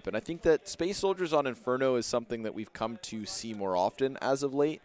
And I think that Space Soldiers on Inferno is something that we've come to see more often as of late.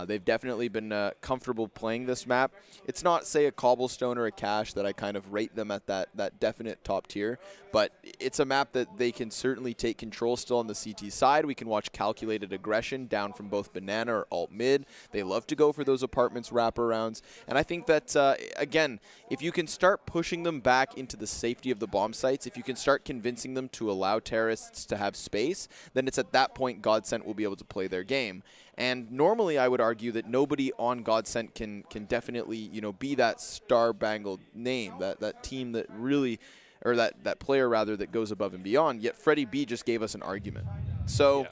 They've definitely been comfortable playing this map. It's not, say, a Cobblestone or a Cache that I kind of rate them at that definite top tier, but it's a map that they can certainly take control still on the CT side. We can watch calculated aggression down from both Banana or alt mid. They love to go for those apartments wraparounds. And I think that, again, if you can start pushing them back into the safety of the bomb sites, if you can start convincing them to allow terrorists to have space, then it's at that point GODSENT will be able to play their game. And normally I would argue that nobody on GODSENT can definitely, you know, be that star-bangled name, that team that really, or that player rather, that goes above and beyond. Yet Freddie B just gave us an argument. So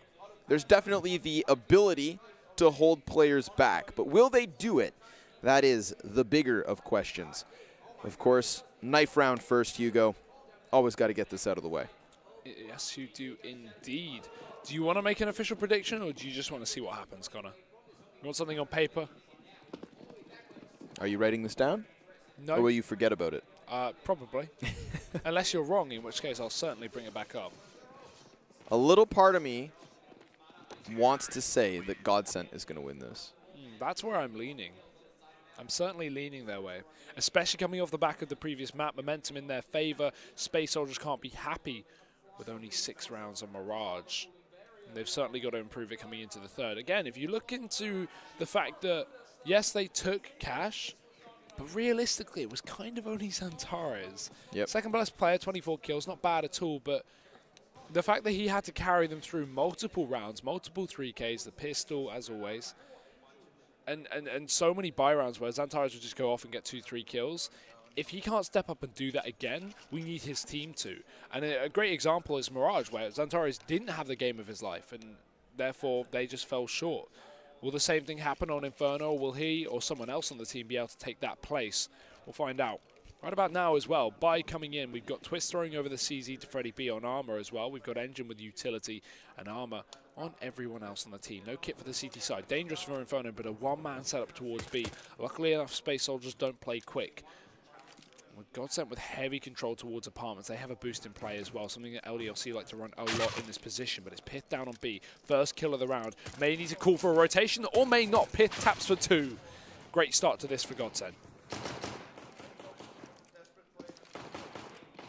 there's definitely the ability to hold players back. But will they do it? That is the bigger of questions. Of course, knife round first, Hugo. Always got to get this out of the way. Yes, you do indeed. Do you want to make an official prediction, or do you just want to see what happens, Connor? You want something on paper? Are you writing this down? No. Or will you forget about it? Probably. Unless you're wrong, in which case I'll certainly bring it back up. A little part of me wants to say that GODSENT is going to win this. That's where I'm leaning. I'm certainly leaning their way, especially coming off the back of the previous map. Momentum in their favor. Space Soldiers can't be happy with only 6 rounds on Mirage. And they've certainly got to improve it coming into the third. Again, if you look into the fact that, yes, they took Cache, but realistically, it was kind of only Xantares. Yep. Second best player, 24 kills, not bad at all, but the fact that he had to carry them through multiple rounds, multiple 3Ks, the pistol, as always, and so many buy rounds where Xantares would just go off and get 2-3 kills. If he can't step up and do that again, we need his team to. And a great example is Mirage, where Xantares didn't have the game of his life, and therefore they just fell short. Will the same thing happen on Inferno? Will he or someone else on the team be able to take that place? We'll find out. Right about now as well, by coming in, we've got Twist throwing over the CZ to Freddie B on Armor as well. We've got Engine with Utility and Armor on everyone else on the team. No kit for the CT side. Dangerous for Inferno, but a one-man setup towards B. Luckily enough, Space Soldiers don't play quick. With GODSENT with heavy control towards apartments, they have a boost in play as well, something that LDLC like to run a lot in this position, but it's Pith down on B. First kill of the round. May need to call for a rotation, or may not. Pith taps for 2. Great start to this for GODSENT.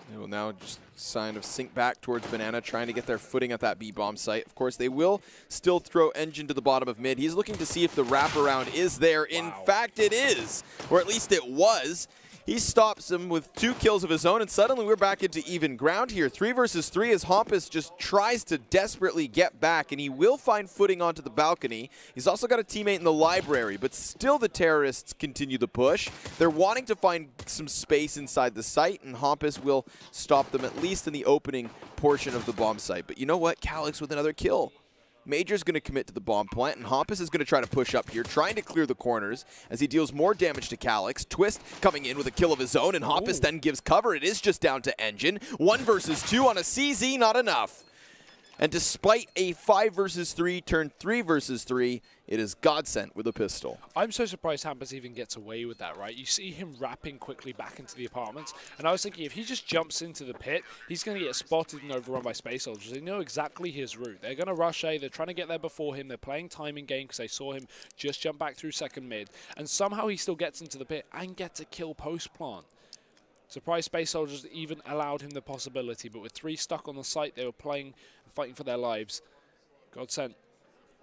They will now just sign of sink back towards Banana, trying to get their footing at that B-bomb site. Of course, they will still throw Engine to the bottom of mid. He's looking to see if the wraparound is there. In fact, it is, or at least it was. He stops him with 2 kills of his own, and suddenly we're back into even ground here. 3 versus 3 as Hampus just tries to desperately get back, and he will find footing onto the balcony. He's also got a teammate in the library, but still the terrorists continue the push. They're wanting to find some space inside the site, and Hampus will stop them at least in the opening portion of the bomb site. But you know what? Calyx with another kill. Major's going to commit to the bomb plant, and Hampus is going to try to push up here, trying to clear the corners as he deals more damage to Calyx. Twist coming in with a kill of his own, and Hampus then gives cover. It is just down to Engine. 1 versus 2 on a CZ, not enough. And despite a 5 versus 3 turned 3 versus 3, it is GODSENT with a pistol. I'm so surprised Hampus even gets away with that, right? You see him wrapping quickly back into the apartments, and I was thinking if he just jumps into the pit, he's going to get spotted and overrun by Space Soldiers. They know exactly his route. They're going to rush A, they're trying to get there before him, they're playing timing game because they saw him just jump back through second mid, and somehow he still gets into the pit and gets a kill post-plant. Surprised Space Soldiers even allowed him the possibility, but with 3 stuck on the site, they were playing and fighting for their lives. GODSENT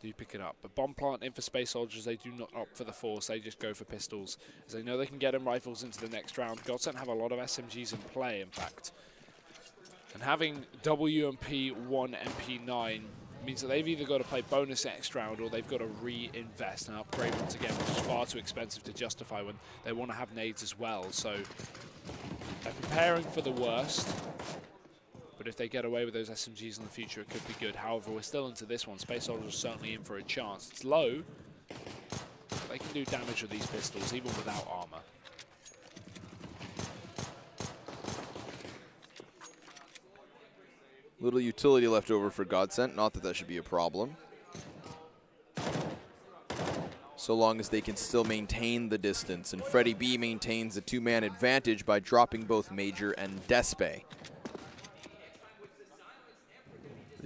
do pick it up, but bomb plant in for Space Soldiers. They do not opt for the force, they just go for pistols, as they know they can get them rifles into the next round. GODSENT have a lot of SMGs in play, in fact. And having WMP 1 MP9 means that they've either got to play bonus next round or they've got to reinvest and upgrade once again, which is far too expensive to justify when they want to have nades as well. So they're preparing for the worst, but if they get away with those SMGs in the future, it could be good. However, we're still into this one. Space Soldiers are certainly in for a chance. It's low, but they can do damage with these pistols, even without armor. Little utility left over for GODSENT. Not that that should be a problem, so long as they can still maintain the distance. And Freddie B maintains a 2-man advantage by dropping both Major and Despe.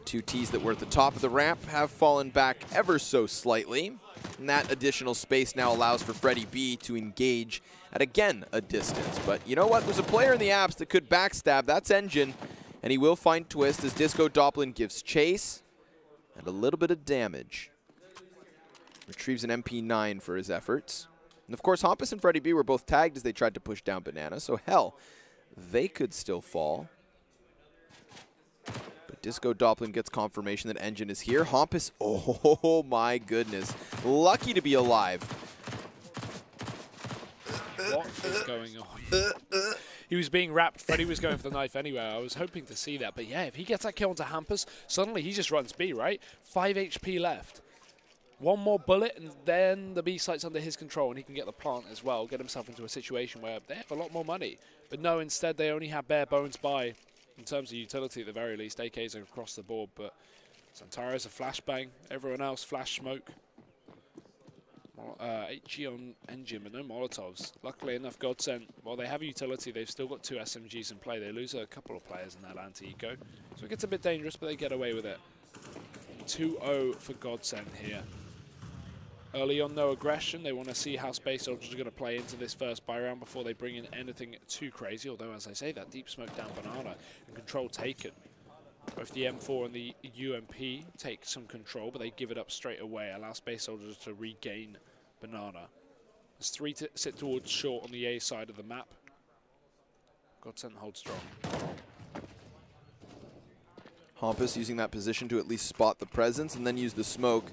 two Ts that were at the top of the ramp have fallen back ever so slightly. And that additional space now allows for Freddie B to engage at, again, a distance. But you know what? There's a player in the apps that could backstab. That's Engine. And he will find Twist as Disco Doppelin gives chase and a little bit of damage. Retrieves an MP9 for his efforts. And of course, Hampus and Freddie B were both tagged as they tried to push down Banana. So hell, they could still fall. But Disco Doppelin gets confirmation that Engine is here. Hampus, oh my goodness. Lucky to be alive. What is going on? He was being wrapped. Freddie was going for the knife anyway. I was hoping to see that. But yeah, if he gets that kill onto Hampus, suddenly he just runs B, right? 5 HP left. One more bullet, and then the B site's under his control, and he can get the plant as well, get himself into a situation where they have a lot more money. But no, instead they only have bare bones buy. In terms of utility, at the very least, AKs are across the board. But Santaro's a flashbang. Everyone else, flash smoke. HG on Engine, but no Molotovs. Luckily enough, GODSENT, while they have utility, they've still got 2 SMGs in play. They lose a couple of players in that anti-eco. So it gets a bit dangerous, but they get away with it. 2-0 for GODSENT here. Early on, no aggression. They want to see how Space Soldiers are going to play into this first buy round before they bring in anything too crazy. Although, as I say, that deep smoke down Banana and control taken. Both the M4 and the UMP take some control, but they give it up straight away, allow Space Soldiers to regain Banana. There's 3 to sit towards short on the A side of the map. GODSENT holds strong. Hampus using that position to at least spot the presence and then use the smoke.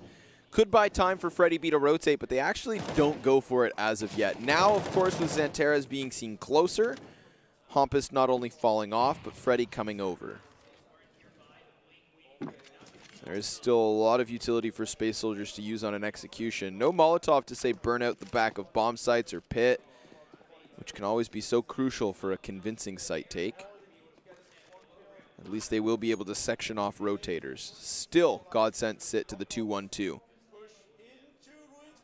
Could buy time for Freddie B to rotate, but they actually don't go for it as of yet. Now, of course, with Xanteras being seen closer, Hampus not only falling off, but Freddie coming over. There is still a lot of utility for Space Soldiers to use on an execution. No Molotov to say burn out the back of bomb sites or pit, which can always be so crucial for a convincing site take. At least they will be able to section off rotators. Still, GODSENT sit to the 2-1-2.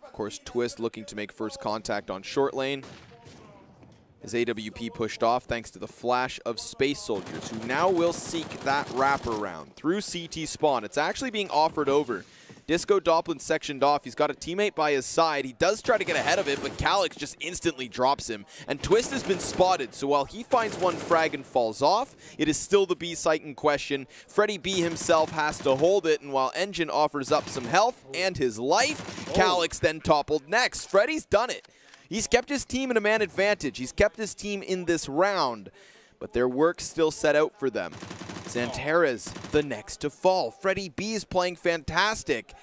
Of course, Twist looking to make first contact on short lane. His AWP pushed off thanks to the flash of Space Soldiers, who now will seek that wraparound through CT spawn. It's actually being offered over. Disco Doppelin sectioned off. He's got a teammate by his side. He does try to get ahead of it, but Calyx just instantly drops him. And Twist has been spotted, so while he finds one frag and falls off, it is still the B site in question. Freddie B himself has to hold it, and while Engine offers up some health and his life, Calyx then toppled next. Freddie's done it. He's kept his team in a man advantage. He's kept his team in this round, but their work's still set out for them. Xanteras, the next to fall. Freddie B is playing fantastic,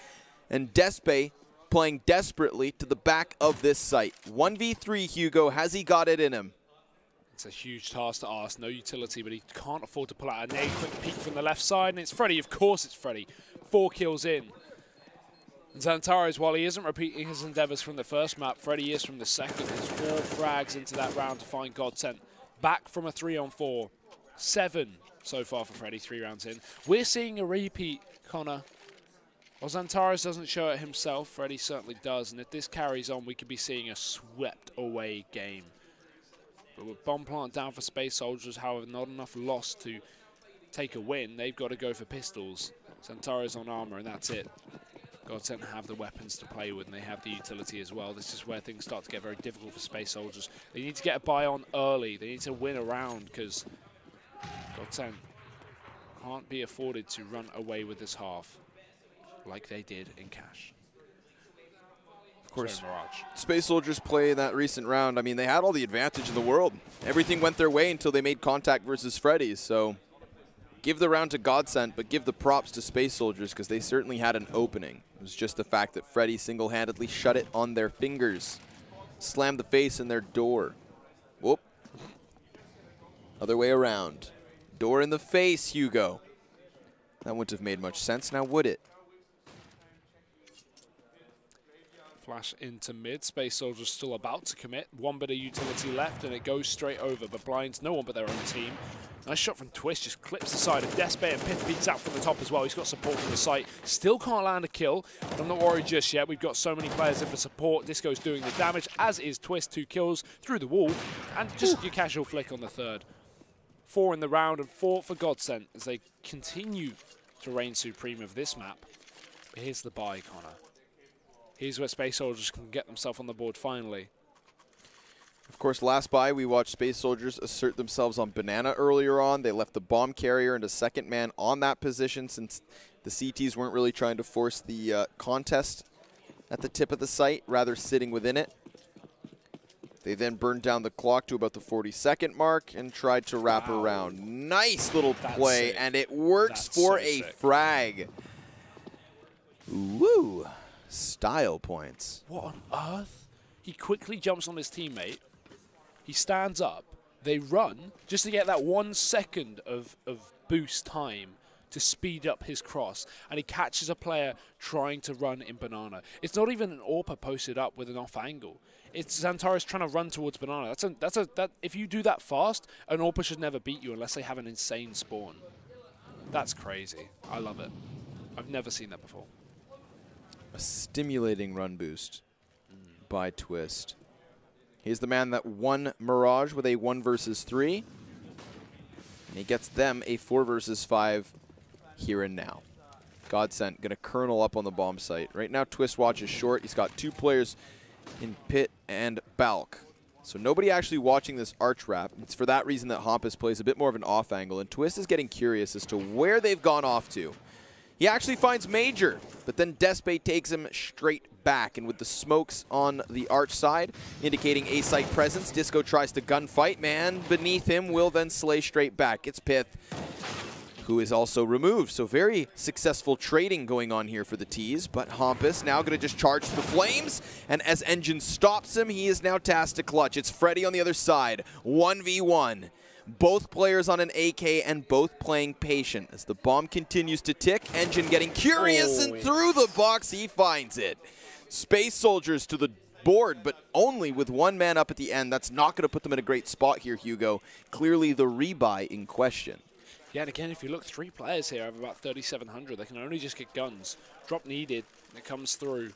and Despe playing desperately to the back of this site. 1v3, Hugo, has he got it in him? It's a huge task to ask, no utility, but he can't afford to pull out a nade. Quick peek from the left side, and it's Freddie, of course it's Freddie. 4 kills in. And Xantares, while he isn't repeating his endeavors from the first map, Freddie is from the second. There's 4 frags into that round to find GODSENT. Back from a 3-on-4. 7 so far for Freddie, 3 rounds in. We're seeing a repeat, Connor. While Xantares doesn't show it himself, Freddie certainly does. And if this carries on, we could be seeing a swept away game. But with bomb plant down for Space Soldiers, however, not enough loss to take a win. They've got to go for pistols. Xantares on armor, and that's it. GODSENT have the weapons to play with, and they have the utility as well. This is where things start to get very difficult for Space Soldiers. They need to get a buy on early. They need to win a round, because GODSENT can't be afforded to run away with this half like they did in Cash. Of course, Space Soldiers play that recent round. I mean, they had all the advantage in the world. Everything went their way until they made contact versus Freddie, so give the round to GODSENT, but give the props to Space Soldiers, because they certainly had an opening. It was just the fact that Freddie single-handedly shut it on their fingers. Slammed the face in their door. Whoop. Other way around. Door in the face, Hugo. That wouldn't have made much sense, now would it? Flash into mid. Space Soldiers still about to commit. 1 bit of utility left, and it goes straight over, but blinds no one but their own team. Nice shot from Twist, just clips the side of Despe, and Pith beats out from the top as well. He's got support from the site. Still can't land a kill, but I'm not worried just yet. We've got so many players in for support. Disco's doing the damage, as is Twist. 2 kills through the wall, and just your casual flick on the third. 4 in the round, and 4 for GODSENT as they continue to reign supreme of this map. But here's the buy, Connor. Here's where Space Soldiers can get themselves on the board finally. Of course, last buy, we watched Space Soldiers assert themselves on Banana earlier on. They left the bomb carrier and a second man on that position since the CTs weren't really trying to force the contest at the tip of the site, rather sitting within it. They then burned down the clock to about the 40-second mark and tried to wrap around. Nice little play, and it works for a frag. Woo! Style points. What on earth? He quickly jumps on his teammate. He stands up. They run just to get that 1 second of boost time to speed up his cross, and he catches a player trying to run in Banana. It's not even an AWPer posted up with an off angle. It's Xantares trying to run towards Banana. If you do that fast, an AWPer should never beat you unless they have an insane spawn. That's crazy. I love it. I've never seen that before. A stimulating run boost by Twist. He's the man that won Mirage with a 1 versus 3. And he gets them a 4 versus 5 here and now. GODSENT going to kernel up on the bomb site. Right now, Twist watches short. He's got 2 players in Pit and Balk. So nobody actually watching this arch wrap. It's for that reason that Hampus plays a bit more of an off angle. And Twist is getting curious as to where they've gone off to. He actually finds Major, but then Despe takes him straight back. And with the smokes on the arch side, indicating A-site presence, Disco tries to gunfight. Man beneath him will then slay straight back. It's Pith, who is also removed. So very successful trading going on here for the T's. But Hampus now going to just charge the flames. And as Engine stops him, he is now tasked to clutch. It's Freddy on the other side. 1v1. Both players on an AK and both playing patient. As the bomb continues to tick, Engine getting curious, and through the box he finds it. Space Soldiers to the board, but only with 1 man up at the end. That's not going to put them in a great spot here, Hugo. Clearly the rebuy in question. Yeah, and again, if you look, 3 players here have about 3,700. They can only just get guns. Drop needed. It comes through.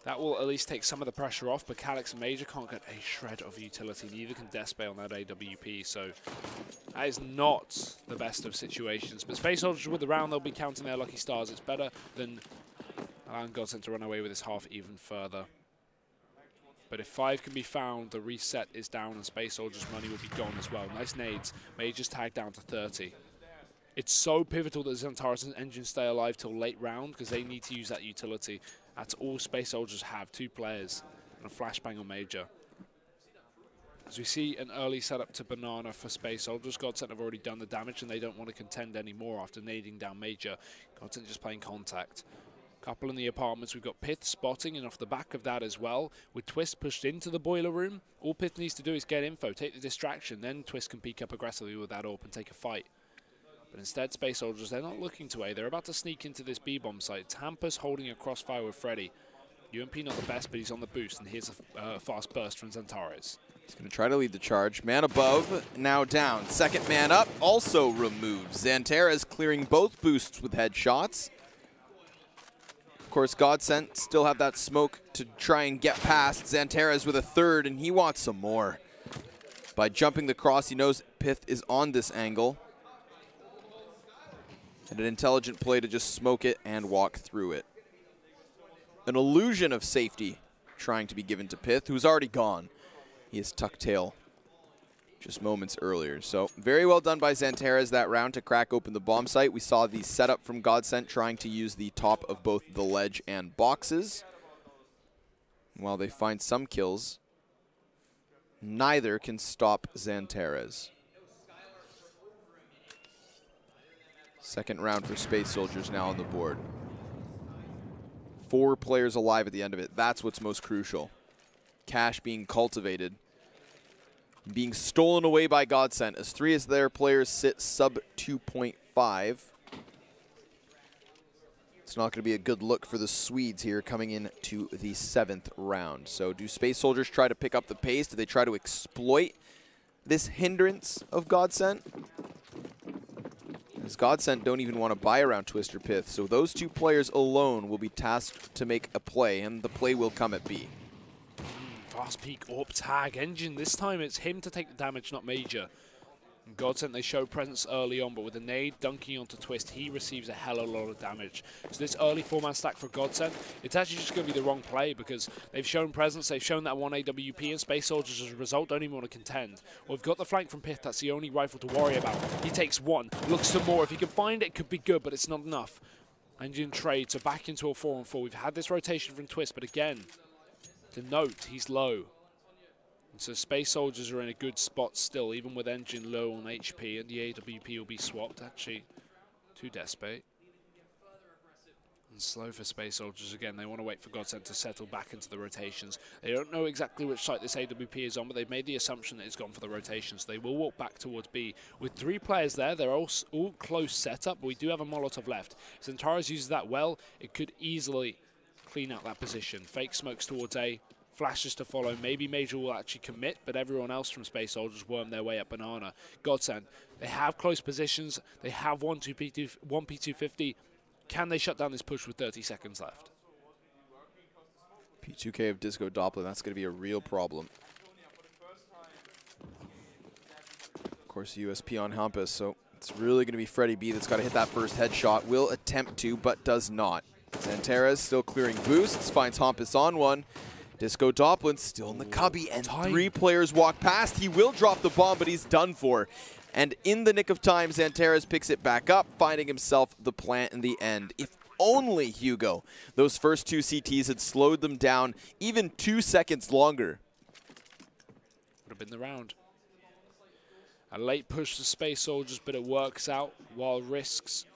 That will at least take some of the pressure off, but Calyx and Major can't get a shred of utility. Neither can Despe on that AWP, so that is not the best of situations. But Space Soldiers with the round, they'll be counting their lucky stars. It's better than allowing GODSENT to run away with this half even further. But if 5 can be found, the reset is down and Space Soldiers' money will be gone as well. Nice nades. Major's tagged down to 30. It's so pivotal that Xantares and Engine stay alive till late round because they need to use that utility. That's all Space Soldiers have, 2 players and a flashbang on Major. As we see an early setup to Banana for Space Soldiers, GODSENT have already done the damage and they don't want to contend anymore after nading down Major. GODSENT just playing contact. Couple in the apartments, we've got Pith spotting, and off the back of that as well, with Twist pushed into the boiler room, all Pith needs to do is get info, take the distraction, then Twist can peek up aggressively with that AWP and take a fight. But instead, Space Soldiers, they're not looking to A. They're about to sneak into this B-bomb site. It's Hampus holding a crossfire with Freddy. UMP not the best, but he's on the boost, and here's a fast burst from Xantares. He's going to try to lead the charge. Man above, now down. Second man up, also removed. Xantares clearing both boosts with headshots. Of course, GODSENT still have that smoke to try and get past. Xantares with a 3rd, and he wants some more. By jumping the cross, he knows Pith is on this angle. And an intelligent play to just smoke it and walk through it. An illusion of safety trying to be given to Pith, who's already gone. He is tuck tail just moments earlier. So very well done by Xantares that round to crack open the bomb site. We saw the setup from GODSENT trying to use the top of both the ledge and boxes. While they find some kills, neither can stop Xantares. Second round for Space Soldiers now on the board. 4 players alive at the end of it. That's what's most crucial. Cash being cultivated. Being stolen away by GODSENT as 3 of their players sit sub 2.5. It's not going to be a good look for the Swedes here coming into the 7th round. So do Space Soldiers try to pick up the pace? Do they try to exploit this hindrance of GODSENT? As GODSENT don't even want to buy around Twister Pith. So those 2 players alone will be tasked to make a play, and the play will come at B. Fast peek AWP tag Engine. This time it's him to take the damage, not Major. GODSENT, they show presence early on, but with the nade dunking onto Twist, he receives a hell of a lot of damage. So this early 4-man stack for GODSENT, it's actually just going to be the wrong play because they've shown presence, they've shown that 1 AWP, and Space Soldiers as a result don't even want to contend. Well, we've got the flank from Pith, that's the only rifle to worry about. He takes one, looks for more. If he can find it, it could be good, but it's not enough. Engine trade, so back into a 4-on-4. We've had this rotation from Twist, but again, to note, he's low. So Space Soldiers are in a good spot still, even with Engine low on HP, and the AWP will be swapped, actually, to Despe. And slow for Space Soldiers again. They want to wait for GODSENT to settle back into the rotations. They don't know exactly which site this AWP is on, but they've made the assumption that it's gone for the rotations. They will walk back towards B. With 3 players there, they're all close setup, but we do have a Molotov left. If Zentaris uses that well, it could easily clean out that position. Fake smokes towards A. Flashes to follow. Maybe Major will actually commit, but everyone else from Space Soldiers worm their way up Banana. GODSENT, they have close positions. They have 1 P250. Can they shut down this push with 30 seconds left? P2K of Disco Doppler, that's going to be a real problem. Of course, USP on Hampus, so it's really going to be Freddy B that's got to hit that first headshot. Will attempt to, but does not. Zantares still clearing boosts, finds Hampus on one. Disco Doppler still in the cubby, and 3 players walk past. He will drop the bomb, but he's done for. And in the nick of time, Zantares picks it back up, finding himself the plant in the end. If only, Hugo, those first 2 CTs had slowed them down even 2 seconds longer. Would have been the round. A late push to Space Soldiers, but it works out. While risks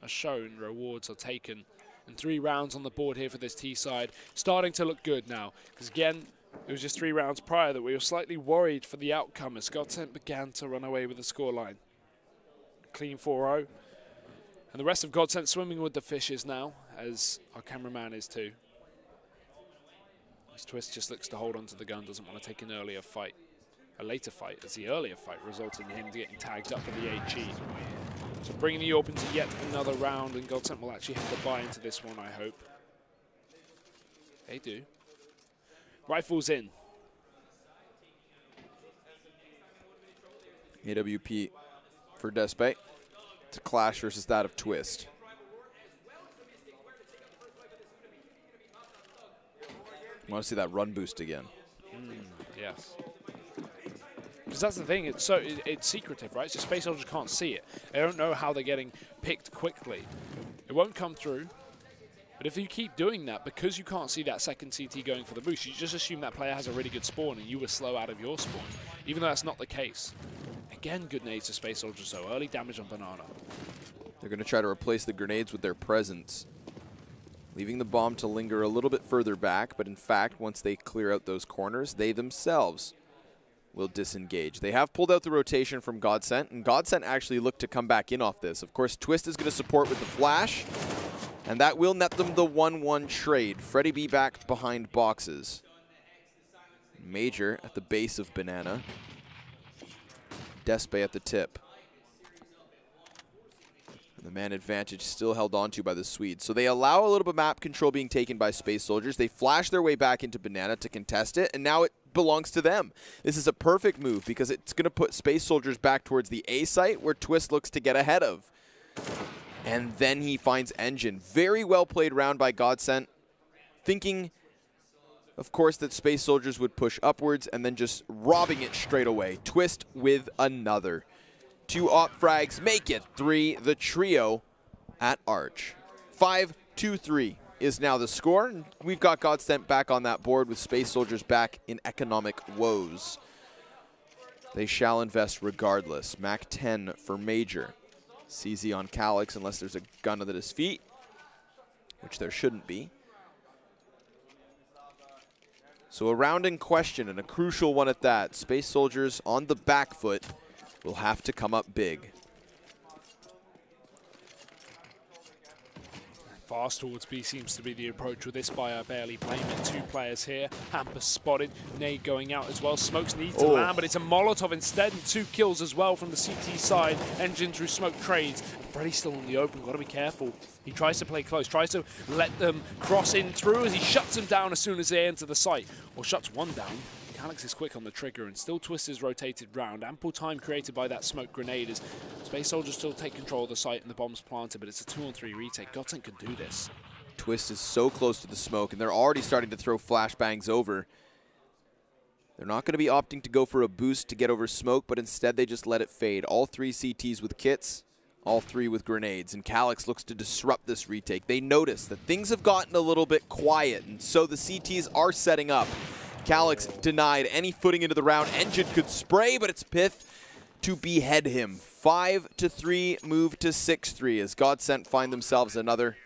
are shown, rewards are taken. And 3 rounds on the board here for this T side. Starting to look good now. Because again, it was just 3 rounds prior that we were slightly worried for the outcome as GODSENT began to run away with the scoreline. Clean 4-0. And the rest of GODSENT swimming with the fishes now, as our cameraman is too. As Twist just looks to hold onto the gun, doesn't want to take an earlier fight. A later fight, as the earlier fight resulted in him getting tagged up for the HE. So bringing the AWP into yet another round, and GODSENT will actually have to buy into this one, I hope. They do. Rifles in. AWP for Despe. It's a clash versus that of Twist. I want to see that run boost again. Yes. Because that's the thing, it's secretive, right? So Space Soldiers can't see it. They don't know how they're getting picked quickly. It won't come through. But if you keep doing that, because you can't see that second CT going for the boost, you just assume that player has a really good spawn and you were slow out of your spawn, even though that's not the case. Again, good nades to Space Soldiers, though. Early damage on Banana. They're going to try to replace the grenades with their presence, leaving the bomb to linger a little bit further back, but in fact, once they clear out those corners, they themselves will disengage. They have pulled out the rotation from GODSENT, and GODSENT actually look to come back in off this. Of course, Twist is going to support with the flash, and that will net them the 1-1 trade. Freddy B back behind boxes. Major at the base of Banana. Despe at the tip. And the man advantage still held onto by the Swedes. So they allow a little bit of map control being taken by Space Soldiers. They flash their way back into Banana to contest it, and now it belongs to them. This is a perfect move because it's going to put Space Soldiers back towards the A site where Twist looks to get ahead of. And then he finds Engine. Very well played round by GODSENT, thinking, of course, that Space Soldiers would push upwards and then just robbing it straight away. Twist with another. 2 op frags make it 3, the trio at Arch. 5-2-3 is now the score. And we've got GODSENT back on that board with Space Soldiers back in economic woes. They shall invest regardless. Mac 10 for Major. CZ on Calyx unless there's a gun at his feet, which there shouldn't be. So a round in question, and a crucial one at that. Space Soldiers on the back foot will have to come up big. Fast towards B seems to be the approach with this by barely playing it. 2 players here. Hampus spotted. Nade going out as well. Smokes need to land, but it's a Molotov instead, and 2 kills as well from the CT side. Engine through smoke trades. Freddy's still in the open. Got to be careful. He tries to play close, tries to let them cross in through as he shuts them down as soon as they enter the site. Or shuts one down. Calyx is quick on the trigger, and still Twist is rotated round. Ample time created by that smoke grenade as Space Soldiers still take control of the site and the bomb's planted, but it's a 2-on-3 retake. GODSENT can do this. Twist is so close to the smoke, and they're already starting to throw flashbangs over. They're not going to be opting to go for a boost to get over smoke, but instead they just let it fade. All 3 CTs with kits, all 3 with grenades, and Calyx looks to disrupt this retake. They notice that things have gotten a little bit quiet, and so the CTs are setting up. Calyx denied any footing into the round. Engine could spray, but it's Pith to behead him. 5-3, move to 6-3 as GODSENT find themselves another.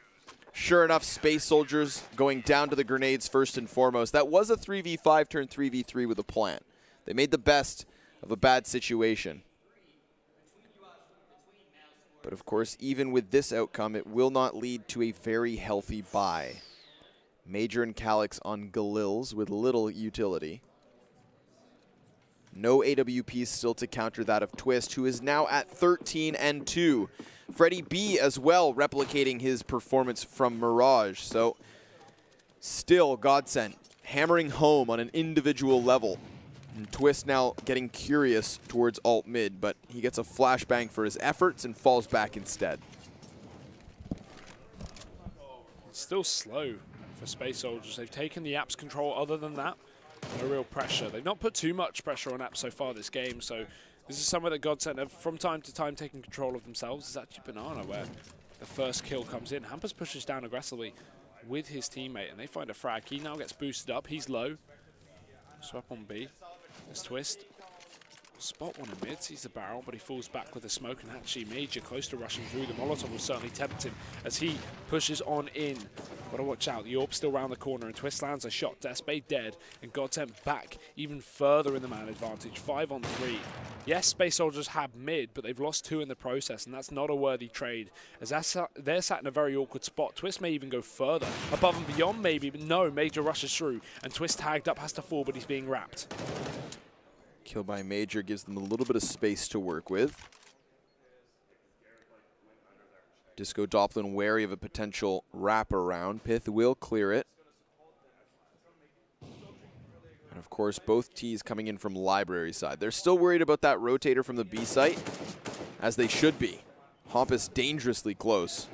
Sure enough, Space Soldiers going down to the grenades first and foremost. That was a 3v5 turned 3v3 with a plant. They made the best of a bad situation. But of course, even with this outcome, it will not lead to a very healthy buy. Major and Calyx on Galils with little utility. No AWPs still to counter that of Twist, who is now at 13-2. Freddie B as well replicating his performance from Mirage. So still GODSENT hammering home on an individual level. And Twist now getting curious towards alt mid, but he gets a flashbang for his efforts and falls back instead. It's still slow for Space Soldiers. They've taken the Apps control. Other than that, no real pressure. They've not put too much pressure on Apps so far this game, so this is somewhere that GODSENT have from time to time taken control of themselves. It's actually Banana where the first kill comes in. Hampus pushes down aggressively with his teammate, and they find a frag. He now gets boosted up. He's low. Swap on B. There's Twist. Spot one in mid, sees the barrel, but he falls back with the smoke, and actually Major close to rushing through. The Molotov will certainly tempt him as he pushes on in. Gotta watch out, the Orb still round the corner, and Twist lands a shot. Despe dead, and GODSENT back even further in the man advantage. 5-on-3. Yes, Space Soldiers have mid, but they've lost 2 in the process, and that's not a worthy trade, as they're sat in a very awkward spot. Twist may even go further, above and beyond maybe, but no, Major rushes through, and Twist tagged up, has to fall, but he's being wrapped. Kill by Major gives them a little bit of space to work with. Disco Doplin wary of a potential wraparound. Pith will clear it. And of course, both T's coming in from library side. They're still worried about that rotator from the B site, as they should be. Hampus dangerously close.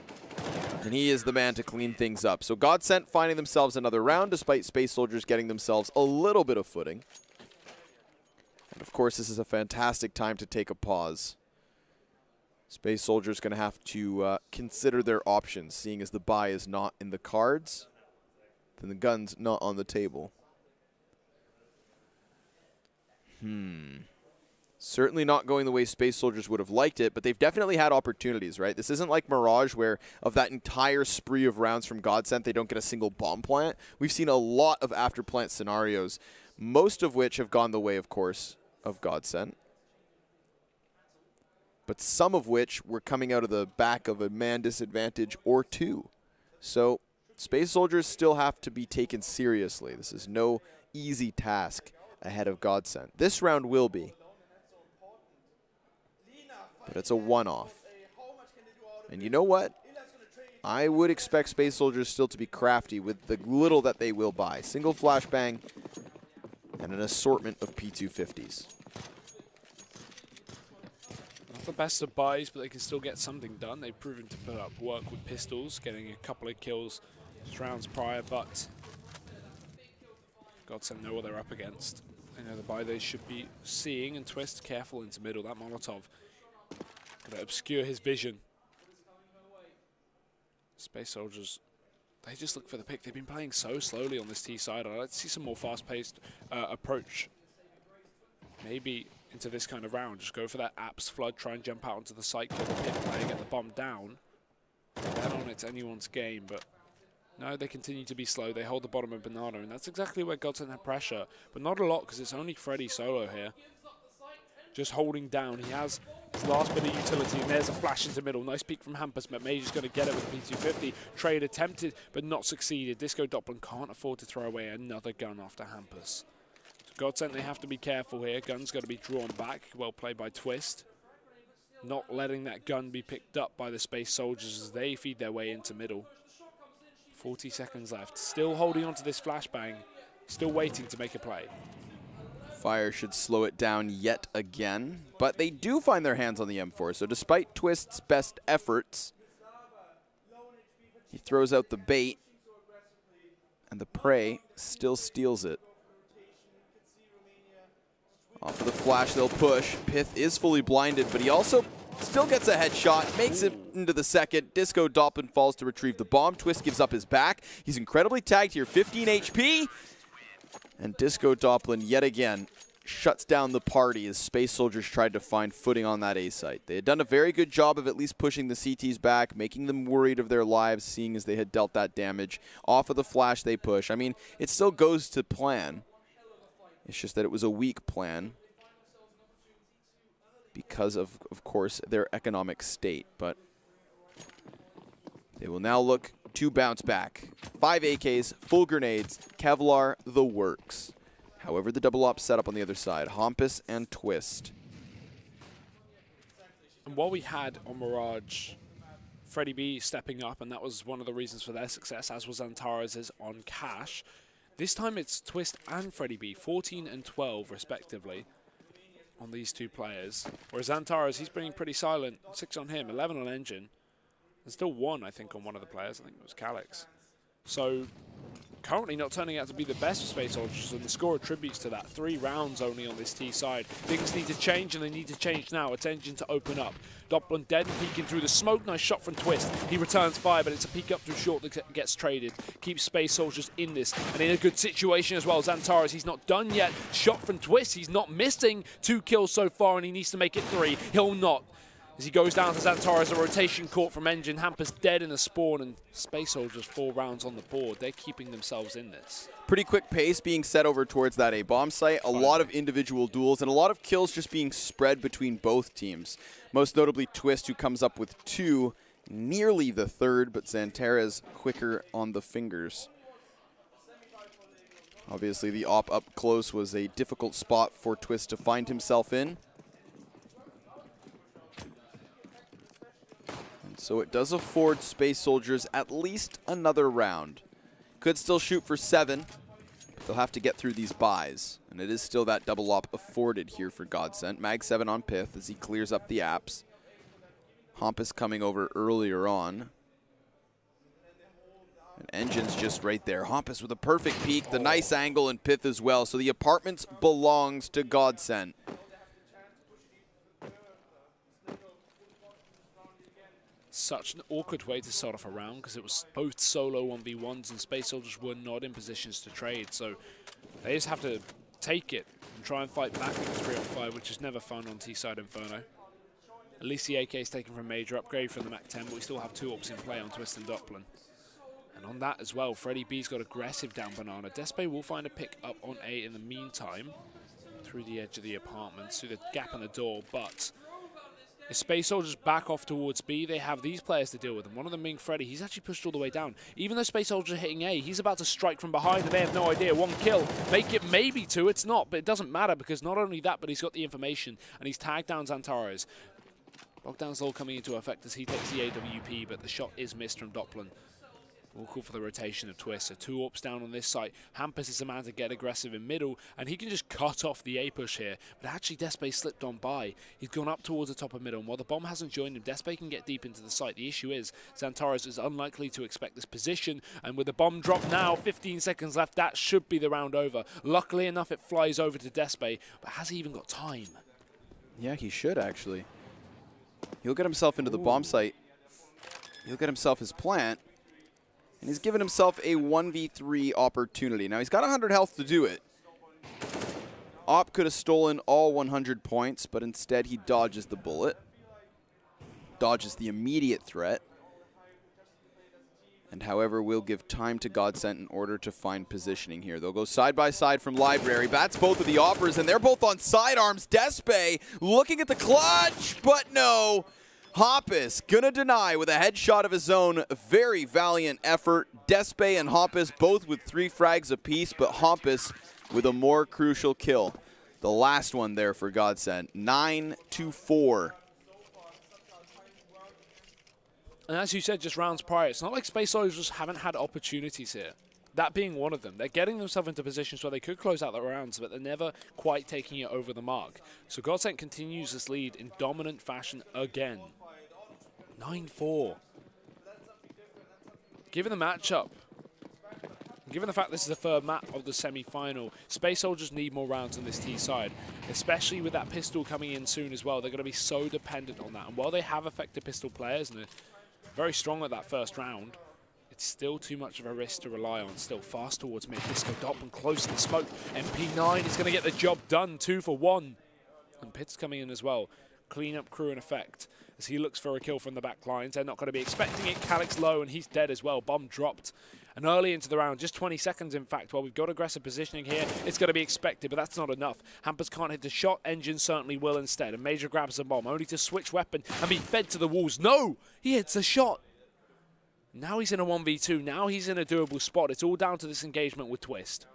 And he is the man to clean things up. So GODSENT finding themselves another round, despite Space Soldiers getting themselves a little bit of footing. And of course, this is a fantastic time to take a pause. Space Soldiers going to have to consider their options, seeing as the buy is not in the cards, then the gun's not on the table. Certainly not going the way Space Soldiers would have liked it, but they've definitely had opportunities, right? This isn't like Mirage, where of that entire spree of rounds from GODSENT, they don't get a single bomb plant. We've seen a lot of after plant scenarios, most of which have gone the way, of course, of GODSENT, but some of which were coming out of the back of a man disadvantage or 2. So Space Soldiers still have to be taken seriously. This is no easy task ahead of GODSENT. This round will be, but it's a one-off. And you know what? I would expect Space Soldiers still to be crafty with the little that they will buy. Single flashbang and an assortment of P250s. Not the best of buys, but they can still get something done. They've proven to put up work with pistols, getting a couple of kills rounds prior, but GODSENT know what they're up against. They know the buy they should be seeing, and Twist careful into middle. That Molotov gonna obscure his vision. Space Soldiers, they just look for the pick. They've been playing so slowly on this T side. I'd like to see some more fast-paced approach. Maybe into this kind of round. Just go for that Apps flood, try and jump out onto the site, clear the pit play, get the bomb down. Then on it's anyone's game, but no, they continue to be slow. They hold the bottom of Banana, and that's exactly where GODSENT had pressure, but not a lot because it's only Freddy solo here. Just holding down. He has his last bit of utility, and there's a flash into middle. Nice peek from Hampus, but Major's going to get it with P250. Trade attempted, but not succeeded. Disco Doplin can't afford to throw away another gun after Hampus. So GODSENT, they have to be careful here. Gun's got to be drawn back. Well played by Twist. Not letting that gun be picked up by the Space Soldiers as they feed their way into middle. 40 seconds left. Still holding on to this flashbang. Still waiting to make a play. Fire should slow it down yet again, but they do find their hands on the M4. So despite Twist's best efforts, he throws out the bait, and the prey still steals it. Off of the flash, they'll push. Pith is fully blinded, but he also still gets a headshot, makes it into the second. Disco Doppin falls to retrieve the bomb. Twist gives up his back. He's incredibly tagged here, 15 HP. And Disco Doppin yet again shuts down the party as Space Soldiers tried to find footing on that A site. They had done a very good job of at least pushing the CTs back, making them worried of their lives, seeing as they had dealt that damage. Off of the flash, they push. I mean, it still goes to plan. It's just that it was a weak plan because of course, their economic state. But they will now look to bounce back. 5 AKs, full grenades, Kevlar, the works. However, the double op setup on the other side, Hampus and Twist. And while we had on Mirage, Freddie B stepping up, and that was one of the reasons for their success, as was Antares' on Cash. This time it's Twist and Freddie B, 14 and 12 respectively on these two players. Whereas Antares, he's being pretty silent. 6 on him, 11 on Engine. There's still 1, I think, on one of the players. I think it was Calyx. So currently not turning out to be the best for Space Soldiers, and the score attributes to that. 3 rounds only on this T side. Things need to change, and they need to change now. It's Engine to open up. Doppler dead and peeking through the smoke. Nice shot from Twist. He returns fire, but it's a peek up through short that gets traded. Keeps Space Soldiers in this, and in a good situation as well. Antares, he's not done yet. Shot from Twist. He's not missing. 2 kills so far, and he needs to make it 3. He'll not. As he goes down to Antares, a rotation caught from Engine. Hampus dead in a spawn, and Space Soldiers 4 rounds on the board. They're keeping themselves in this. Pretty quick pace being set over towards that A-bomb site. A lot of individual duels and a lot of kills just being spread between both teams. Most notably Twist, who comes up with 2, nearly the 3rd, but Xantares quicker on the fingers. Obviously, the op up close was a difficult spot for Twist to find himself in. So it does afford Space Soldiers at least another round. Could still shoot for 7, but they'll have to get through these buys. And it is still that double op afforded here for GODSENT. Mag 7 on Pith as he clears up the apps. Hampus coming over earlier on. And Engine's just right there. Hampus with a perfect peek, the nice angle, and Pith as well. So the apartments belongs to GODSENT. Such an awkward way to start off a round, because it was both solo 1v1s and Space Soldiers were not in positions to trade, so they just have to take it and try and fight back against 3 on 5, which is never fun on T-side Inferno. At least the AK is taken from a major upgrade from the Mac 10, but we still have 2 ops in play on Twist and Doppler. And on that as well, Freddie B's got aggressive down Banana. Despe will find a pick up on A in the meantime, through the edge of the apartments, through the gap in the door, but if Space Soldiers back off towards B, they have these players to deal with. And one of them being Freddy, he's actually pushed all the way down. Even though Space Soldiers are hitting A, he's about to strike from behind, and they have no idea. 1 kill, make it maybe 2, it's not, but it doesn't matter, because not only that, but he's got the information, and he's tagged down Antares. Bogdan's all coming into effect as he takes the AWP, but the shot is missed from Doppler. We'll call for the rotation of Twist. So 2 ops down on this site. Hampus is the man to get aggressive in middle, and he can just cut off the A push here. But actually, Despe slipped on by. He's gone up towards the top of middle, and while the bomb hasn't joined him, Despe can get deep into the site. The issue is, Xantares is unlikely to expect this position, and with the bomb drop now, 15 seconds left, that should be the round over. Luckily enough, it flies over to Despe, but has he even got time? Yeah, he should, actually. He'll get himself into the bomb site. He'll get himself his plant. And he's given himself a 1v3 opportunity. Now, he's got 100 health to do it. Op could have stolen all 100 points, but instead he dodges the bullet. Dodges the immediate threat. And however, we'll give time to GODSENT in order to find positioning here. They'll go side by side from Library. That's both of the operas, and they're both on sidearms. Despe looking at the clutch, but no. Hampus gonna deny with a headshot of his own. Very valiant effort. Despe and Hampus both with 3 frags apiece, but Hampus with a more crucial kill. The last one there for GODSENT. 9-4. And as you said just rounds prior, it's not like Space Soldiers haven't had opportunities here. That being one of them. They're getting themselves into positions where they could close out the rounds, but they're never quite taking it over the mark. So GODSENT continues this lead in dominant fashion again. 9-4. Given the matchup, given the fact this is the third map of the semi-final, Space Soldiers need more rounds on this T side, especially with that pistol coming in soon as well. They're going to be so dependent on that. And while they have effective pistol players and they're very strong at that first round, it's still too much of a risk to rely on. Still fast towards mid. Disco Doppler close to the smoke. MP9 is going to get the job done. 2 for 1. And Pitt's coming in as well. Clean-up crew in effect as he looks for a kill from the back lines. They're not going to be expecting it. Calyx low, and he's dead as well. Bomb dropped. And early into the round, just 20 seconds in fact, while we've got aggressive positioning here, it's going to be expected, but that's not enough. Hampers can't hit the shot. Engine certainly will instead. And Major grabs a bomb, only to switch weapon and be fed to the walls. No! He hits a shot. Now he's in a 1v2. Now he's in a doable spot. It's all down to this engagement with Twist.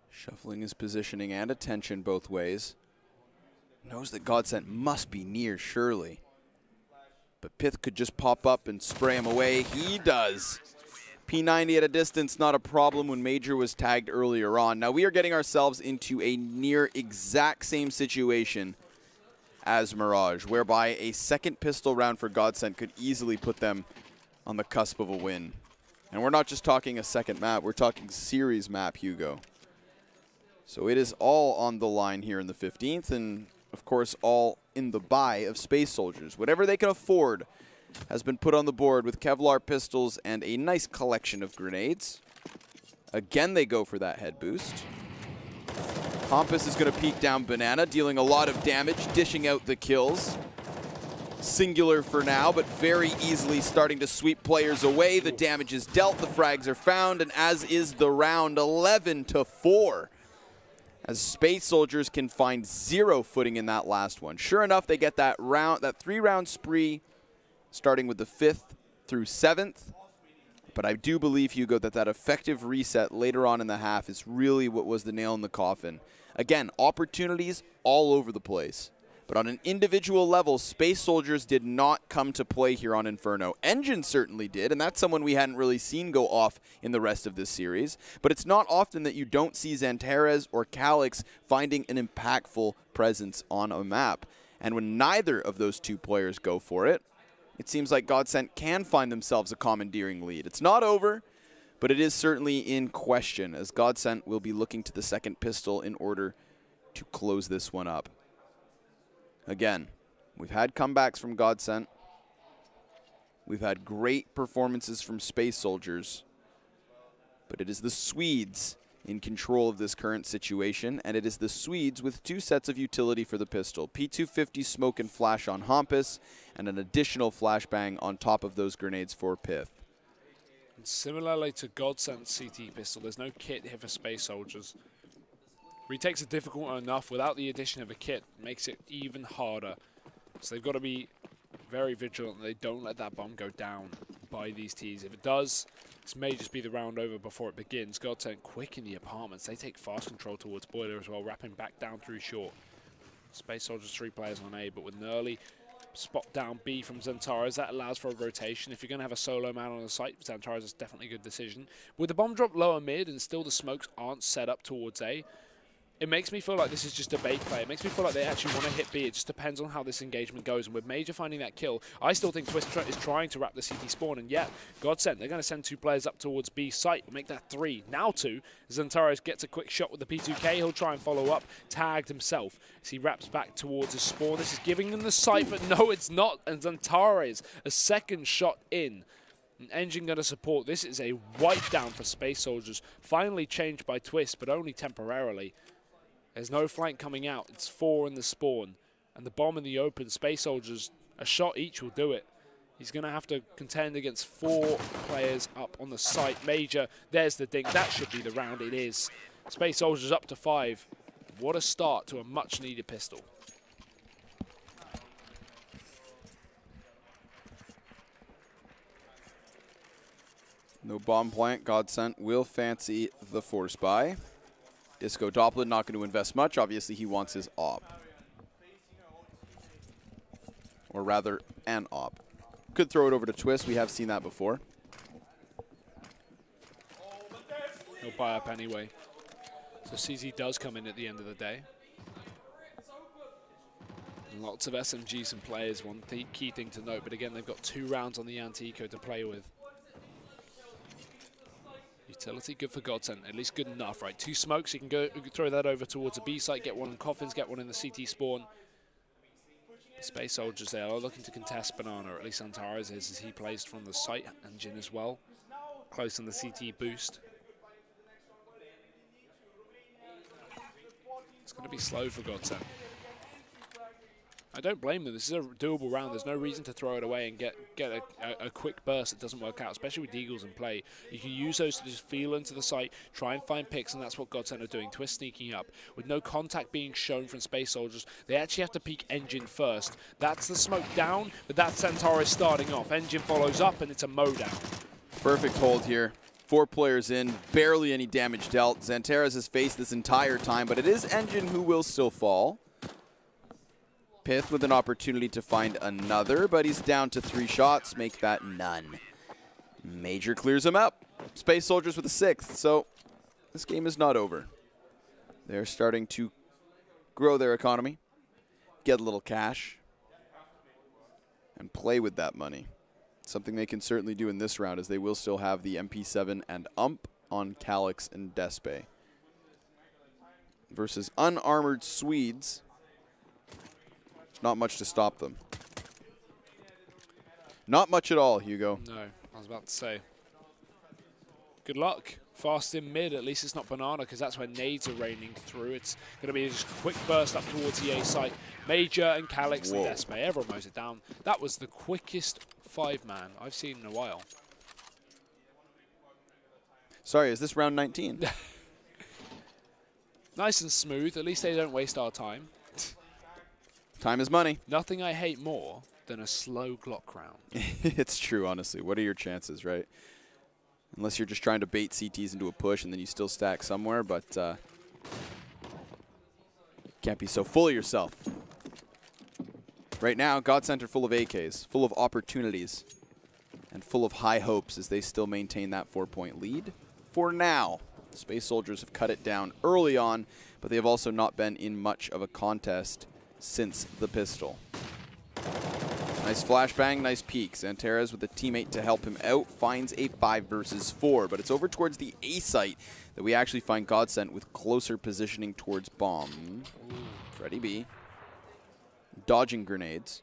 Shuffling his positioning and attention both ways. Knows that GODSENT must be near, surely. But Pith could just pop up and spray him away. He does. P90 at a distance, not a problem when Major was tagged earlier on. Now we are getting ourselves into a near exact same situation as Mirage, whereby a second pistol round for GODSENT could easily put them on the cusp of a win. And we're not just talking a second map, we're talking series map, Hugo. So it is all on the line here in the 15th, and of course all in the buy of Space Soldiers. Whatever they can afford has been put on the board with Kevlar pistols and a nice collection of grenades. Again, they go for that head boost. Hampus is going to peek down Banana, dealing a lot of damage, dishing out the kills. Singular for now, but very easily starting to sweep players away. The damage is dealt, the frags are found, and as is the round, 11-4. As Space Soldiers can find 0 footing in that last one. Sure enough, they get that 3-round spree, starting with the 5th through 7th. But I do believe, Hugo, that effective reset later on in the half is really what was the nail in the coffin. Again, opportunities all over the place. But on an individual level, Space Soldiers did not come to play here on Inferno. Engine certainly did, and that's someone we hadn't really seen go off in the rest of this series. But it's not often that you don't see Xantares or Calyx finding an impactful presence on a map. And when neither of those two players go for it, it seems like GODSENT can find themselves a commandeering lead. It's not over, but it is certainly in question, as GODSENT will be looking to the second pistol in order to close this one up. Again, we've had comebacks from GODSENT. We've had great performances from Space Soldiers. But it is the Swedes in control of this current situation, and it is the Swedes with 2 sets of utility for the pistol. P250 smoke and flash on Hampus, and an additional flashbang on top of those grenades for Pith. And similarly to GODSENT's CT pistol, there's no kit here for Space Soldiers. Retakes are difficult enough. Without the addition of a kit, it makes it even harder. So they've got to be very vigilant. They don't let that bomb go down by these Ts. If it does, this may just be the round over before it begins. GODSENT quick in the apartments. They take fast control towards Boiler as well, wrapping back down through short. Space Soldiers 3 players on A, but with an early spot down B from Xantares, that allows for a rotation. If you're going to have a solo man on the site, Xantares is definitely a good decision. With the bomb drop lower mid and still the smokes aren't set up towards A, it makes me feel like this is just a bait play. It makes me feel like they actually want to hit B. It just depends on how this engagement goes. And with Major finding that kill, I still think Twist is trying to wrap the CT spawn. And yet, GODSENT, they're going to send 2 players up towards B site. Make that 3. Now 2. Xantares gets a quick shot with the P2K. He'll try and follow up. Tagged himself as he wraps back towards his spawn. This is giving them the site, but no, it's not. And Xantares, a second shot in. An Engine going to support. This is a wipe down for Space Soldiers. Finally changed by Twist, but only temporarily. There's no flank coming out. It's 4 in the spawn. And the bomb in the open, Space Soldiers, a shot each will do it. He's going to have to contend against 4 players up on the site. Major, there's the dink. That should be the round. It is. Space Soldiers up to 5. What a start to a much-needed pistol. No bomb plant. GODSENT will fancy the force buy. Disco Doppler not going to invest much. Obviously, he wants his op. Or rather, an op. Could throw it over to Twist. We have seen that before. He'll buy up anyway. So CZ does come in at the end of the day. Lots of SMGs and players, one key thing to note, but again, they've got 2 rounds on the anti-eco to play with. Utility, good for GODSENT, at least good enough, right? 2 smokes, you can go throw that over towards a B site, get one in Coffins, get one in the CT spawn. Space Soldiers there are looking to contest Banana, or at least Antares is, as he plays from the site engine as well. Close on the CT boost. It's going to be slow for GODSENT. I don't blame them. This is a doable round. There's no reason to throw it away and get a quick burst that doesn't work out, especially with Deagles in play. You can use those to just feel into the site, try and find picks, and that's what GODSENT are doing. Twist sneaking up. With no contact being shown from Space Soldiers, they actually have to peek Engine first. That's the smoke down, but that's Centaurus starting off. Engine follows up, and it's a mowdown. Perfect hold here. 4 players in, barely any damage dealt. Xantares has faced this entire time, but it is Engine who will still fall. Pith with an opportunity to find another, but he's down to 3 shots, make that none. Major clears him up. Space Soldiers with a 6th, so this game is not over. They're starting to grow their economy, get a little cash, and play with that money. Something they can certainly do in this round, as they will still have the MP7 and UMP on Calyx and Despe. Versus unarmored Swedes. Not much to stop them. Not much at all, Hugo. No, I was about to say. Good luck. Fast in mid, at least it's not Banana, because that's where nades are raining through. It's going to be just a quick burst up towards the A site. Major and Calyx and Despe, everyone mows it down. That was the quickest 5-man I've seen in a while. Sorry, is this round 19? Nice and smooth, at least they don't waste our time. Time is money. Nothing I hate more than a slow Glock round. It's true, honestly. What are your chances, right? Unless you're just trying to bait CTs into a push and then you still stack somewhere, but can't be so full of yourself. Right now, GODSENT are full of AKs, full of opportunities, and full of high hopes as they still maintain that 4-point lead. For now, Space Soldiers have cut it down early on, but they have also not been in much of a contest since the pistol. Nice flashbang, nice peek. Xantares with a teammate to help him out finds a 5 versus 4, but it's over towards the A site that we actually find GODSENT with closer positioning towards bomb. Freddy B. Dodging grenades.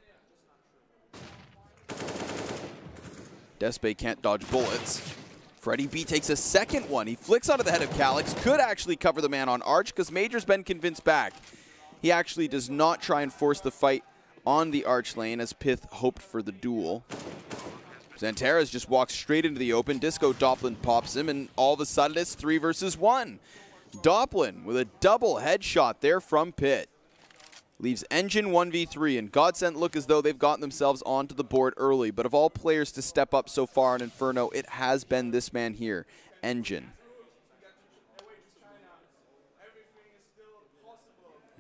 Despe can't dodge bullets. Freddy B takes a second one. He flicks onto the head of Calyx. Could actually cover the man on Arch because Major's been convinced back. He actually does not try and force the fight on the Arch lane as Pith hoped for the duel. Xantares just walks straight into the open. Disco Doplin pops him, and all of a sudden it's 3 versus 1. Doplin with a double headshot there from Pit. Leaves Engine 1v3, and GODSENT look as though they've gotten themselves onto the board early. But of all players to step up so far in Inferno, it has been this man here, Engine.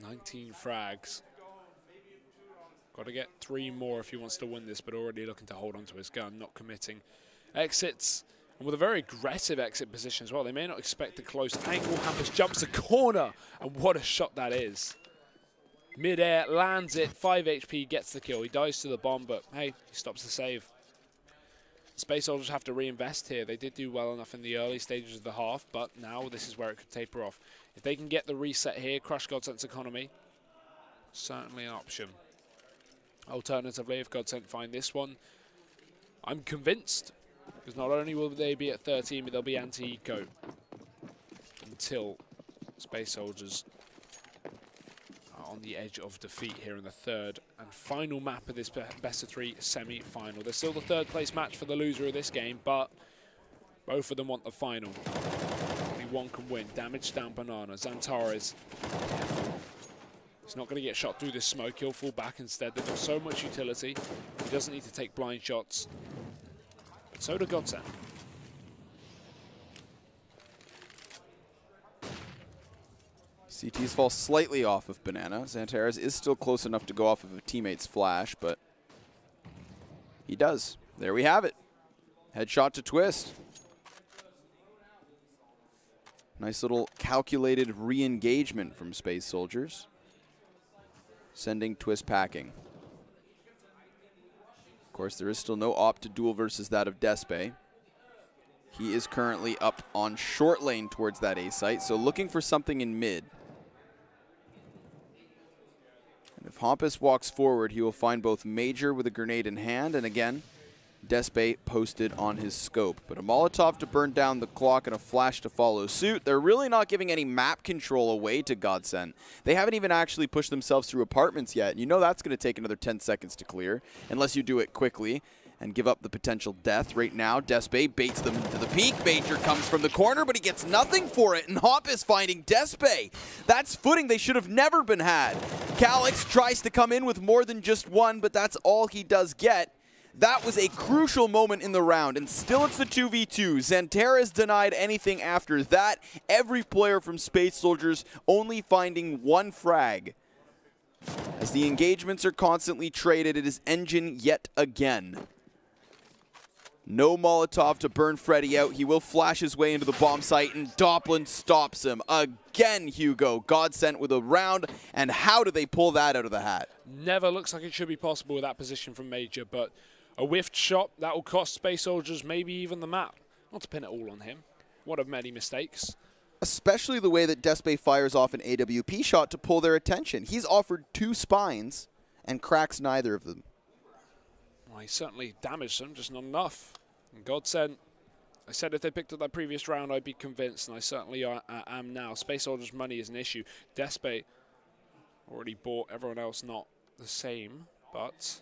19 frags. Got to get 3 more if he wants to win this, but already looking to hold on to his gun, not committing. Exits, and with a very aggressive exit position as well. They may not expect a close angle. Hampus jumps the corner, and what a shot that is. Mid-air, lands it, 5 HP, gets the kill. He dies to the bomb, but hey, he stops the save. Space Soldiers have to reinvest here. They did do well enough in the early stages of the half, but now this is where it could taper off. If they can get the reset here, crush GODSENT's economy, certainly an option. Alternatively, if GODSENT find this one, I'm convinced, because not only will they be at 13, but they'll be anti-eco until Space Soldiers are on the edge of defeat here in the 3rd and final map of this best-of-3 semi-final. There's still the 3rd place match for the loser of this game, but both of them want the final. Only one can win. Damage down Banana. Xantares. He's not going to get shot through this smoke. He'll fall back instead. They've got so much utility. He doesn't need to take blind shots. But so do GODSENT. CTs fall slightly off of Banana. Xantares is still close enough to go off of a teammate's flash, but He does. There we have it. Headshot to twist. Nice little calculated re-engagement from Space Soldiers. Sending twist packing. Of course, there is still no op to duel versus that of Despe. He is currently up on short lane towards that A site, so looking for something in mid. And if Hampus walks forward, he will find both Major with a grenade in hand, and again, Despe posted on his scope. But a Molotov to burn down the clock and a flash to follow suit. They're really not giving any map control away to GODSENT. They haven't even actually pushed themselves through apartments yet. And you know that's going to take another 10 seconds to clear, unless you do it quickly and give up the potential death. Right now, Despe baits them to the peak. Major comes from the corner, but he gets nothing for it. And Hop is finding Despe. That's footing they should have never been had. Calix tries to come in with more than just one, but that's all he does get. That was a crucial moment in the round, and still it's the 2v2. Xanterra's denied anything after that. Every player from Space Soldiers only finding one frag. As the engagements are constantly traded, it is Engine yet again. No Molotov to burn Freddy out. He will flash his way into the bomb site, and Doplin stops him. Again, Hugo. GODSENT with a round, and how do they pull that out of the hat? Never looks like it should be possible with that position from Major, but a whiffed shot, that will cost Space Soldiers maybe even the map. Not to pin it all on him. One of many mistakes. Especially the way that Despe fires off an AWP shot to pull their attention. He's offered 2 spines and cracks neither of them. Well, he certainly damaged them, just not enough. And GODSENT, I said if they picked up that previous round, I'd be convinced, and I certainly am now. Space Soldiers' money is an issue. Despe already bought, everyone else not the same, but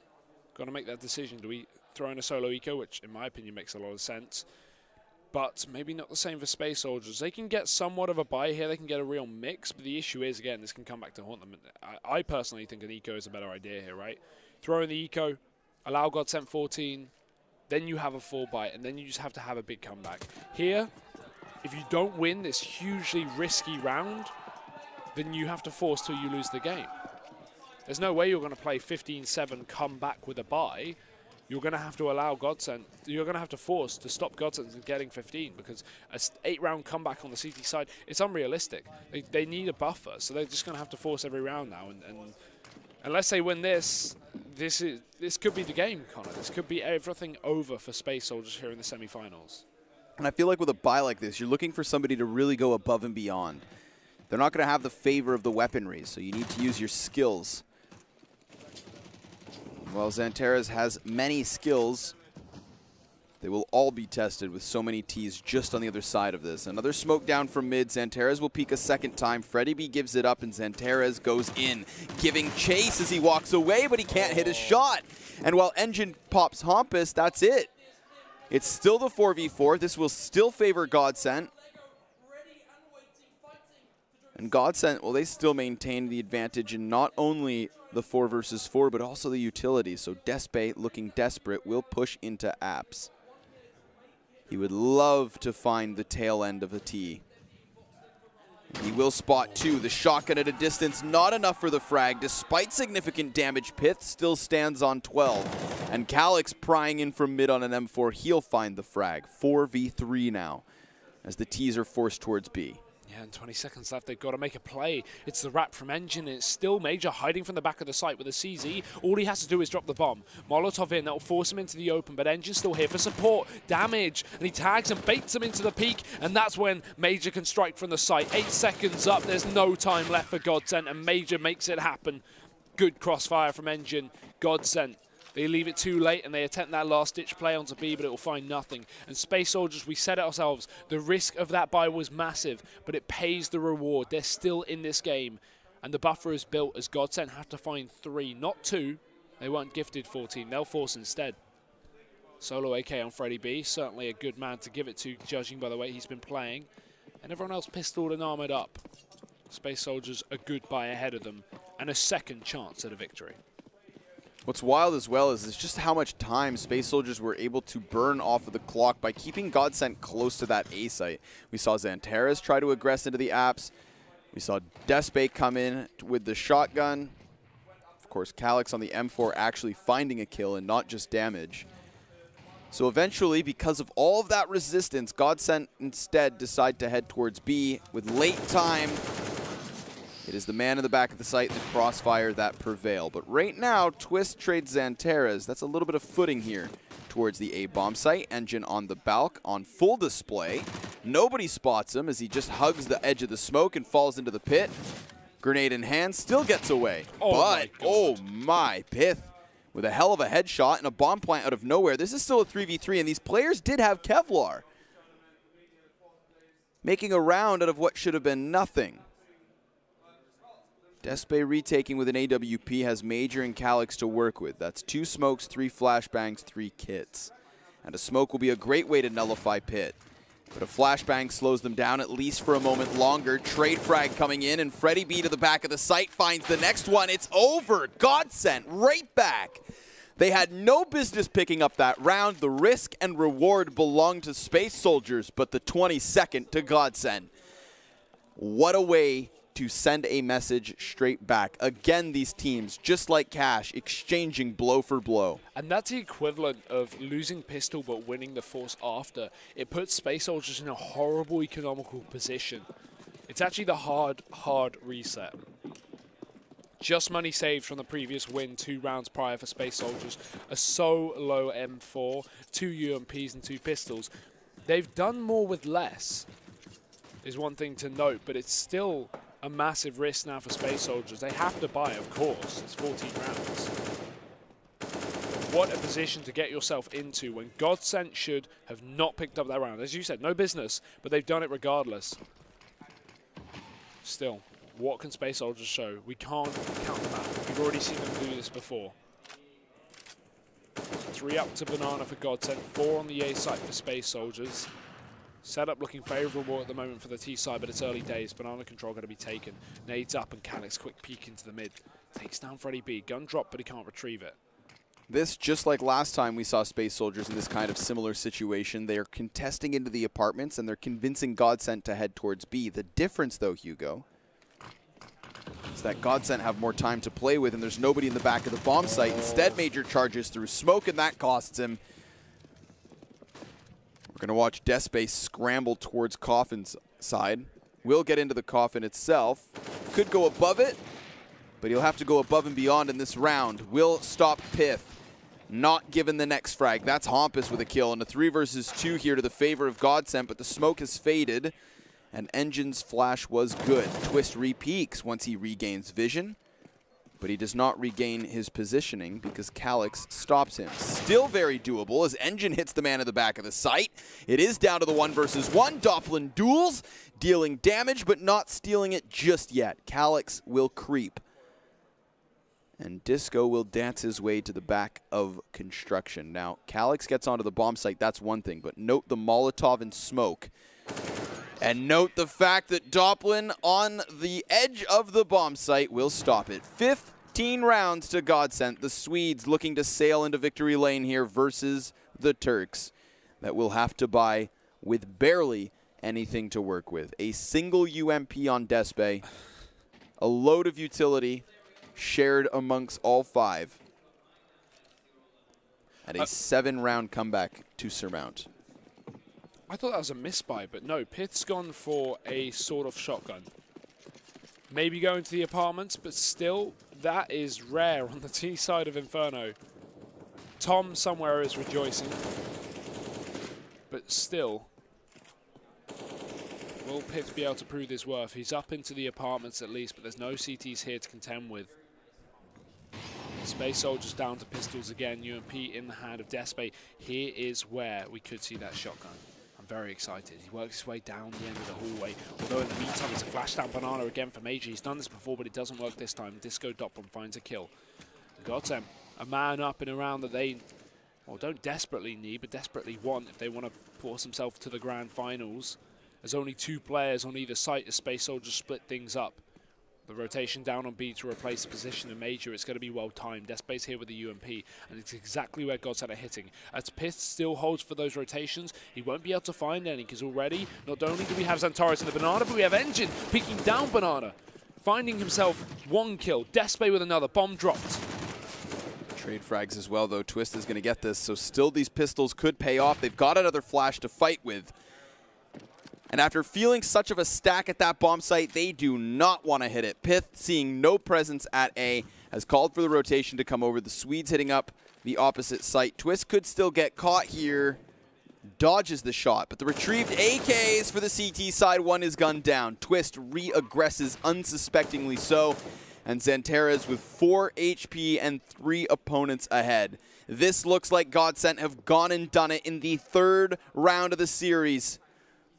got to make that decision. Do we throw in a solo eco, which in my opinion makes a lot of sense, but maybe not the same for Space Soldiers. They can get somewhat of a buy here. They can get a real mix, but the issue is, again, this can come back to haunt them. I personally think an eco is a better idea here, right? Throw in the eco, allow GODSENT 14, then you have a full bite, and then you just have to have a big comeback. Here, if you don't win this hugely risky round, then you have to force till you lose the game. There's no way you're going to play 15-7, come back with a bye. You're going to have to allow GODSENT, you're going to have to force to stop GODSENT from getting 15, because an 8-round comeback on the CT side, it's unrealistic. They need a buffer, so they're just going to have to force every round now. And unless they win this could be the game, Connor. This could be everything over for Space Soldiers here in the semifinals. And I feel like with a bye like this, you're looking for somebody to really go above and beyond. They're not going to have the favor of the weaponry, so you need to use your skills. While Xanterra's has many skills, they will all be tested with so many Ts just on the other side of this. Another smoke down from mid. Xanterra's will peek a second time. Freddy B gives it up, and Xanterra's goes in, giving chase as he walks away, but he can't hit his shot. And while Engine pops Hampus, that's it. It's still the 4v4. This will still favor GODSENT. And GODSENT, well, they still maintain the advantage in not only the 4 versus 4, but also the utility. So Despe, looking desperate, will push into apps. He would love to find the tail end of a T. He will spot 2. The shotgun at a distance, not enough for the frag. Despite significant damage, Pith still stands on 12. And Calix prying in from mid on an M4. He'll find the frag. 4v3 now, as the Ts are forced towards B. Yeah, and 20 seconds left. They've got to make a play. It's the wrap from Engine, and it's still Major hiding from the back of the site with a CZ. All he has to do is drop the bomb. Molotov in, that will force him into the open, but Engine's still here for support. Damage, and he tags and baits him into the peak, and that's when Major can strike from the site. 8 seconds up, there's no time left for GODSENT, and Major makes it happen. Good crossfire from Engine. GODSENT, they leave it too late, and they attempt that last-ditch play onto B, but it will find nothing. And Space Soldiers, we said it ourselves, the risk of that buy was massive, but it pays the reward. They're still in this game, and the buffer is built as GODSENT have to find 3, not 2. They weren't gifted 14. They'll force instead. Solo AK on Freddy B, certainly a good man to give it to, judging by the way he's been playing. And everyone else pistoled and armored up. Space Soldiers a good buy ahead of them, and a second chance at a victory. What's wild as well is just how much time Space Soldiers were able to burn off of the clock by keeping GODSENT close to that A site. We saw Xanterra's try to aggress into the apps. We saw Despe come in with the shotgun. Of course, Calyx on the M4 actually finding a kill and not just damage. So eventually, because of all of that resistance, GODSENT instead decide to head towards B with late time. It is the man in the back of the site, the Crossfire, that prevail. But right now, Twist trades Xanteras. That's a little bit of footing here towards the A-bomb site. Engine on the balk on full display. Nobody spots him as he just hugs the edge of the smoke and falls into the pit. Grenade in hand, still gets away. But, oh my, Pith with a hell of a headshot and a bomb plant out of nowhere. This is still a 3v3, and these players did have Kevlar, making a round out of what should have been nothing. Despe retaking with an AWP has Major and Calyx to work with. That's 2 smokes, 3 flashbangs, 3 kits. And a smoke will be a great way to nullify Pit. But a flashbang slows them down at least for a moment longer. Trade frag coming in, and Freddy B to the back of the site finds the next one. It's over. GODSENT right back. They had no business picking up that round. The risk and reward belonged to Space Soldiers, but the 22nd to GODSENT. What a way to send a message straight back. Again, these teams, just like Cash, exchanging blow for blow. And that's the equivalent of losing pistol but winning the force after. It puts Space Soldiers in a horrible economical position. It's actually the hard reset. Just money saved from the previous win 2 rounds prior for Space Soldiers. A solo M4, 2 UMPs and 2 pistols. They've done more with less, is one thing to note, but it's still a massive risk now for Space Soldiers. They have to buy, of course. It's 14 rounds. What a position to get yourself into when GODSENT should have not picked up that round. As you said, no business, but they've done it regardless. Still, what can Space Soldiers show? We can't count them out. We've already seen them do this before. 3 up to Banana for GODSENT, 4 on the A site for Space Soldiers. Setup looking favourable at the moment for the T side, but it's early days. Banana control going to be taken. Nades up, and Calyx quick peek into the mid. Takes down Freddy B. Gun drop, but he can't retrieve it. This, just like last time we saw Space Soldiers in this kind of similar situation, they are contesting into the apartments, and they're convincing GODSENT to head towards B. The difference, though, Hugo, is that GODSENT have more time to play with, and there's nobody in the back of the bomb site. Instead, Major charges through smoke, and that costs him. We're going to watch Despe scramble towards Coffin's side. Will get into the Coffin itself. Could go above it, but he'll have to go above and beyond in this round. Will stop Pith. Not given the next frag. That's Hampus with a kill, and a 3 versus 2 here to the favor of GODSENT, but the smoke has faded, and Engine's flash was good. Twist re-peaks once he regains vision, but he does not regain his positioning because Calyx stops him. Still very doable as Engine hits the man at the back of the site. It is down to the 1 versus 1. Doppelin duels, dealing damage but not stealing it just yet. Calyx will creep, and Disco will dance his way to the back of construction. Now, Calyx gets onto the bomb site, that's one thing, but note the Molotov and smoke. And note the fact that Doppelin on the edge of the bomb site will stop it. 15 rounds to GODSENT. The Swedes looking to sail into victory lane here versus the Turks that will have to buy with barely anything to work with. A single UMP on Despe, a load of utility shared amongst all 5, and a 7-round comeback to surmount. I thought that was a misbuy, but no. Pith's gone for a sort-of shotgun. Maybe going to the apartments, but still, that is rare on the T side of Inferno. Tom somewhere is rejoicing, but still, will Pith be able to prove his worth? He's up into the apartments at least, but there's no CTs here to contend with. Space Soldiers down to pistols again. UMP in the hand of Despe. Here is where we could see that shotgun. Very excited. He works his way down the end of the hallway. Although in the meantime, it's a flashdown Banana again for Major. He's done this before, but it doesn't work this time. Disco Doppelin finds a kill. GODSENT, a man up and around that they, well, don't desperately need, but desperately want if they want to force themselves to the grand finals. There's only 2 players on either site as Space Soldiers split things up. The rotation down on B to replace the position of Major. It's going to be well timed. Despe's here with the UMP, and it's exactly where GODSENT are hitting. As Pith still holds for those rotations, he won't be able to find any because already, not only do we have Xantares in the Banana, but we have Engine peeking down Banana, finding himself 1 kill. Despe with another. Bomb dropped. Trade frags as well, though. Twist is going to get this, so still these pistols could pay off. They've got another flash to fight with. And after feeling such of a stack at that bomb site, they do not want to hit it. Pith, seeing no presence at A, has called for the rotation to come over. The Swedes hitting up the opposite site. Twist could still get caught here. Dodges the shot, but the retrieved AKs for the CT side. One is gunned down. Twist re-aggresses unsuspectingly so. And Xanterras with 4 HP and 3 opponents ahead. This looks like GODSENT have gone and done it in the third round of the series.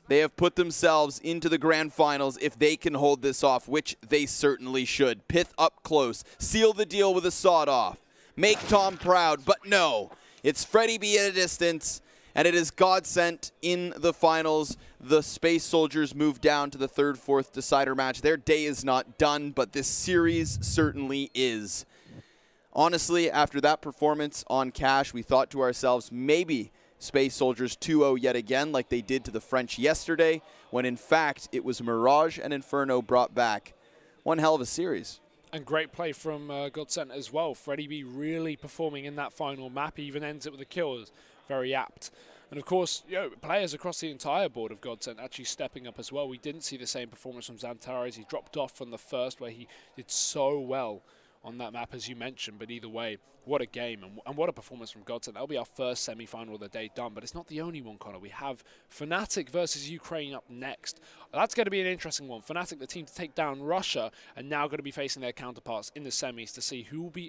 They have put themselves into the grand finals if they can hold this off, which they certainly should. Pith up close, seal the deal with a sawed-off. Make Tom proud, but no. It's Freddy B at a distance, and it is GODSENT in the finals. The Space Soldiers move down to the third, fourth decider match. Their day is not done, but this series certainly is. Honestly, after that performance on Cash, we thought to ourselves, maybe Space Soldiers 2-0 yet again, like they did to the French yesterday, when in fact it was Mirage and Inferno brought back. One hell of a series. And great play from GODSENT as well. Freddy B really performing in that final map. He even ends it with a kill. It was very apt. And of course, players across the entire board of GODSENT actually stepping up as well. We didn't see the same performance from Xanterras. He dropped off from the first, where he did so well on that map, as you mentioned. But either way, what a game and what a performance from GODSENT. That'll be our first semi-final of the day done, but it's not the only one, Connor. We have Fnatic versus Ukraine up next. That's going to be an interesting one. Fnatic, the team to take down Russia, and now going to be facing their counterparts in the semis to see who will be